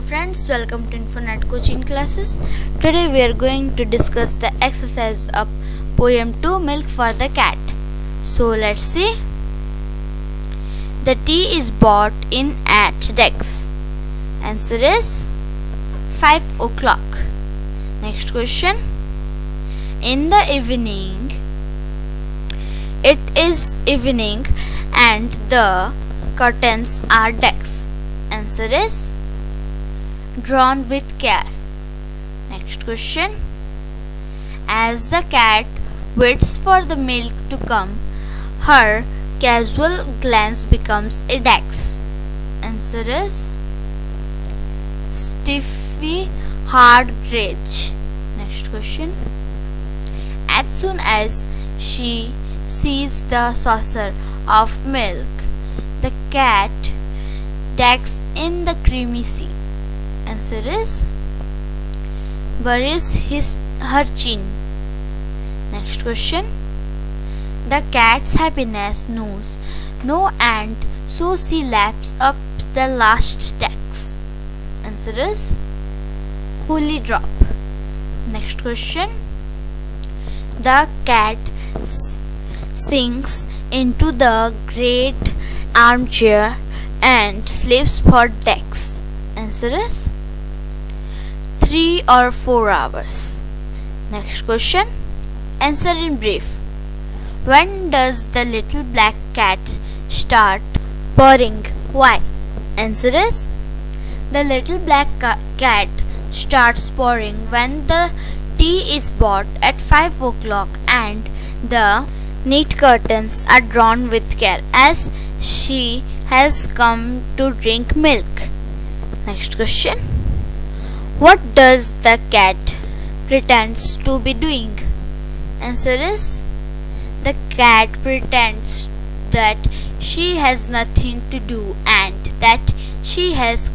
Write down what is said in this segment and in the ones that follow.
friends, welcome to Infonet coaching classes. Today we are going to discuss the exercise of poem 2 Milk for the Cat. So let's see. The tea is bought in at Dex. Answer is 5 o'clock. Next question. In the evening, it is evening and the curtains are Dex. Answer is drawn with care. Next question. As the cat waits for the milk to come, her casual glance becomes a Dex. Answer is stiffy hard gauge. Next question. As soon as she sees the saucer of milk, the cat digs in the creamy sea. Answer is buries her chin. Next question. The cat's happiness knows no end, so she laps up the last tax. Answer is holy drop. Next question. The cat sinks into the great armchair and sleeps for days. Answer is 3 or 4 hours. Next question. Answer in brief. When does the little black cat start purring? Why? Answer is the little black cat starts purring when the tea is bought at 5 o'clock and the neat curtains are drawn with care as she has come to drink milk. Next question. What does the cat pretends to be doing? Answer is the cat pretends that she has nothing to do and that she has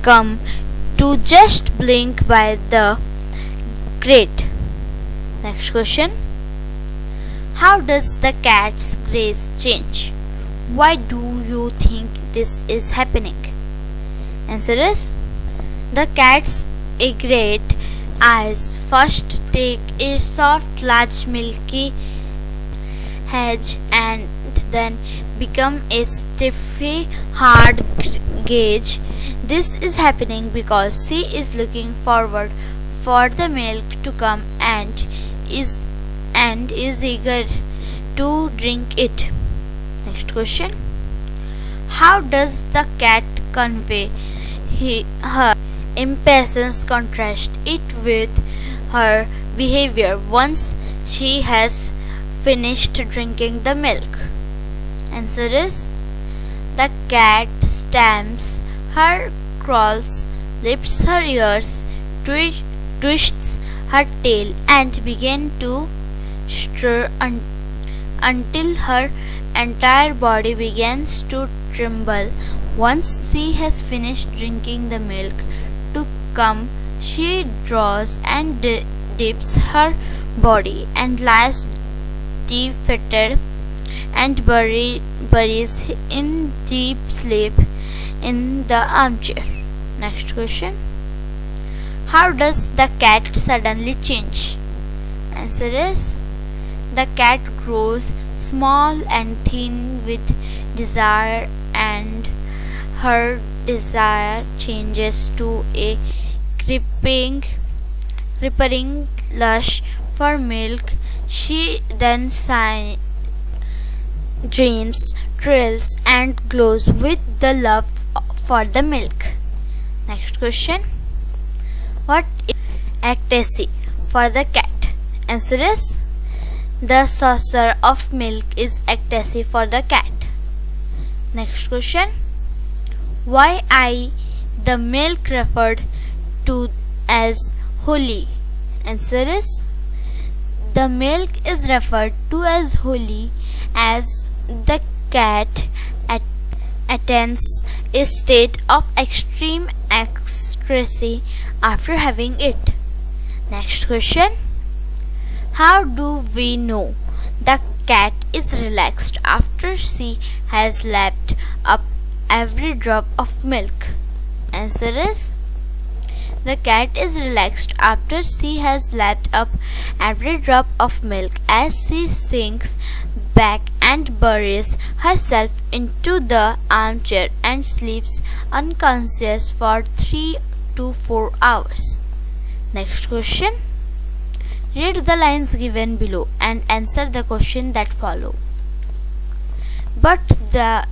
come to just blink by the grate. Next question. How does the cat's gaze change? Why do you think this is happening? Answer is the cat's great eyes first take a soft, large, milky hedge and then become a stiffy, hard gauge. This is happening because she is looking forward for the milk to come and is eager to drink it. Next question. How does the cat convey her impatience? Contrast it with her behavior once she has finished drinking the milk. Answer is the cat stamps her claws, lifts her ears, twists her tail and begins to stir until her entire body begins to tremble. Once she has finished drinking the milk to come, she draws and dips her body and lies defeated and buries in deep sleep in the armchair. Next question. How does the cat suddenly change? Answer is the cat grows small and thin with desire and her desire changes to a creeping lust for milk. She then dreams, thrills and glows with the love for the milk. Next question. What is ecstasy for the cat? Answer is the saucer of milk is ecstasy for the cat. Next question. Why the milk referred to as holy? Answer is the milk is referred to as holy as the cat attains a state of extreme ecstasy after having it. Next question. How do we know the cat is relaxed after she has lapped up every drop of milk? Answer is the cat is relaxed after she has lapped up every drop of milk as she sinks back and buries herself into the armchair and sleeps unconscious for 3 to 4 hours. Next question. Read the lines given below and answer the question that follow. But the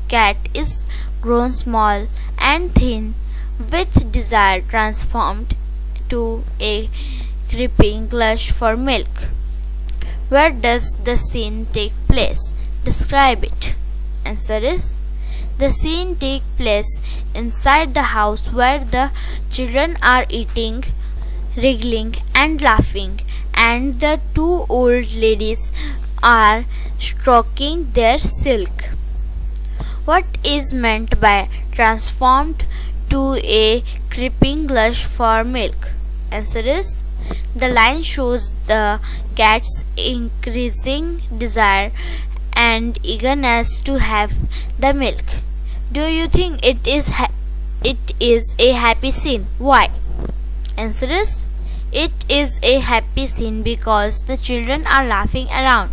cat is grown small and thin, with desire transformed to a creeping gush for milk. Where does the scene take place? Describe it. Answer is the scene takes place inside the house where the children are eating, wriggling and laughing, and the two old ladies are stroking their silk. What is meant by transformed to a creeping gush for milk? Answer is the line shows the cat's increasing desire and eagerness to have the milk. Do you think it is a happy scene? Why? Answer is it is a happy scene because the children are laughing around.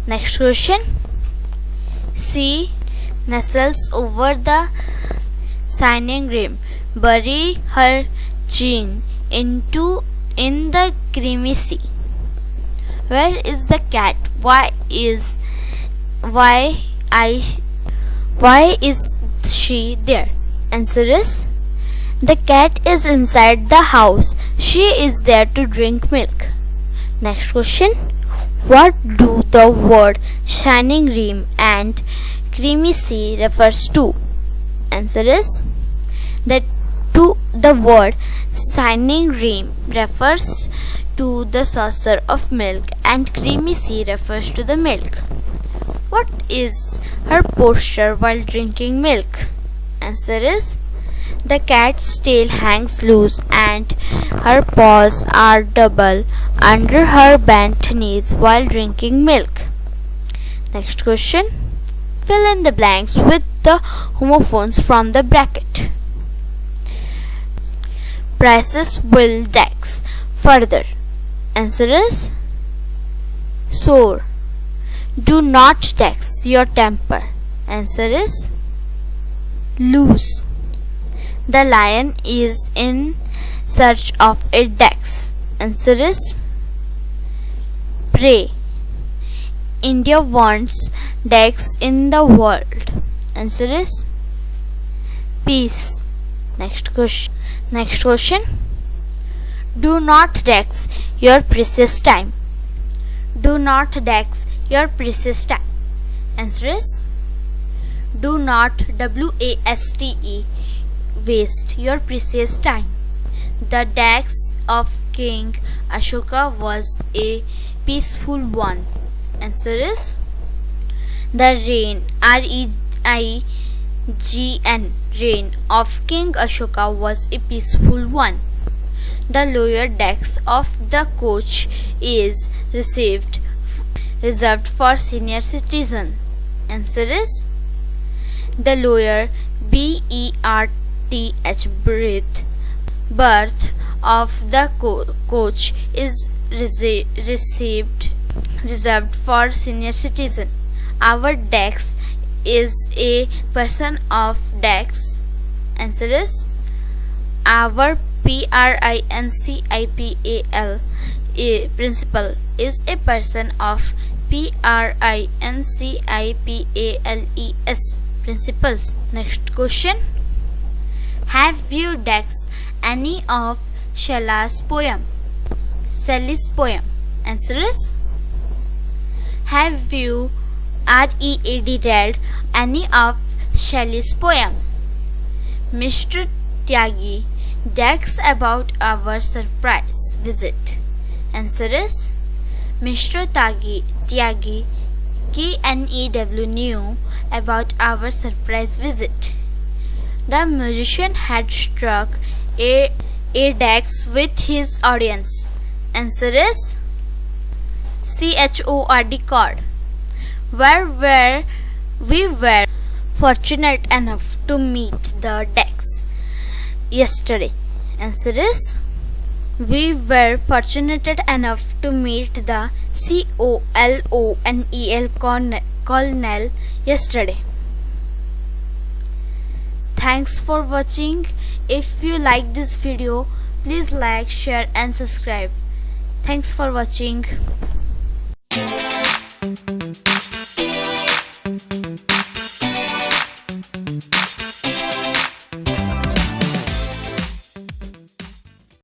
Next question. She nestles over the shining rim, bury her chin in the creamy sea. Where is the cat? Why is she there? Answer is the cat is inside the house. She is there to drink milk. Next question. What do the word shining rim and creamy sea refers to? Answer is the word shining rim refers to the saucer of milk and creamy sea refers to the milk. What is her posture while drinking milk? Answer is the cat's tail hangs loose and her paws are double under her bent knees while drinking milk. Next question. Fill in the blanks with the homophones from the bracket. Prices will tax further. Answer is soar. Do not tax your temper. Answer is lose. The lion is in search of a dax. Answer is prey. India wants dax in the world. Answer is peace. Next question. Do not tax your precious time. Do not tax your precious time. Answer is do not waste your precious time. The dax of King Ashoka was a peaceful one. Answer is the reign reign of King Ashoka was a peaceful one. The lower decks of the coach is reserved for senior citizen. Answer is the lower berth of the coach is reserved for senior citizen. Our dex is a person of dex. Answer is our principal is a person of principals. Next question. Have you dex any of Shelley's poem? Answer is have you read any of Shelley's poem? Mr. Tyagi decks about our surprise visit. Answer is Mr. Tyagi KNEW knew about our surprise visit. The musician had struck a dex with his audience. Answer is chord. We were fortunate enough to meet the decks yesterday? Answer is, we were fortunate enough to meet the COLONEL colonel yesterday. Thanks for watching. If you like this video, please like, share and subscribe. Thanks for watching.